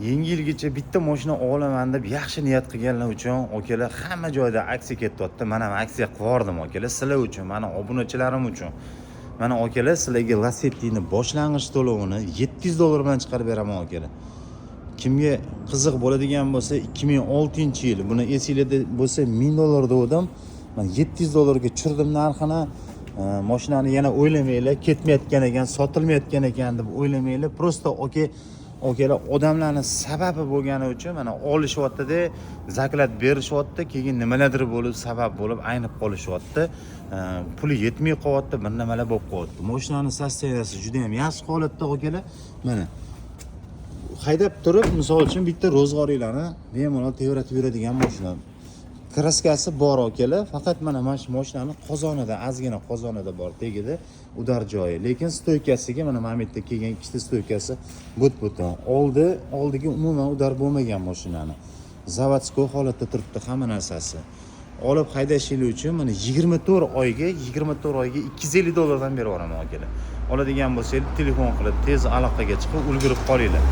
Yangi yilgacha bitta mashina olaman deb yaxshi niyat qilganlar uchun akalar hamma joyda aksiya ketyapti. Men ham aksiya qildim akalar sizlar uchun, meni obunachilarim uchun. Mana akalar sizlarga Lacetti'ni boshlang'ich to'lovini $700 bilan chiqarib beraman akalar. Kimga qiziq bo'ladigan bo'lsa 2006-yil buni esingizda bo'lsa $1000 degandim. Men $700 ga tushirdim narxini. Mashinani yana o'ylamanglar, ketmayotgan ekan, sotilmayotgan ekan deb o'ylamanglar. Prosta okalar odamlarning sababi bo'lgani uchun mana olishyapti-da, zaklad berishyapti, keyin nimalardir bo'lib sabab bo'lib aynib qolishyapti. Puli yetmay qolyapti, bir nimalar bo'lib qolyapti. Mashinaning sosteniyasi juda ham yaxshi holatda okalar. Mana haydab turib, misol uchun bitta ro'zg'oringlarni bemalol tevratib yuradigan mashina. Kraskasi bor akalar, faqat mana shu mashinani qozonida, ozgina qozonida bor tegida udar joyi. Lekin stoykasiga mana bu yerda kelgan ikkita stoykasi but-butun. Oldiga umuman udar bo'lmagan mashinani. Zavodskiy holatda turibdi hamma narsasi. Olib haydashingiz uchun mana 24 oyga $250 dan berib yuboraman akalar. Oladigan bo'lsangiz telefon qilib tez aloqaga chiqib ulgurib qolinglar.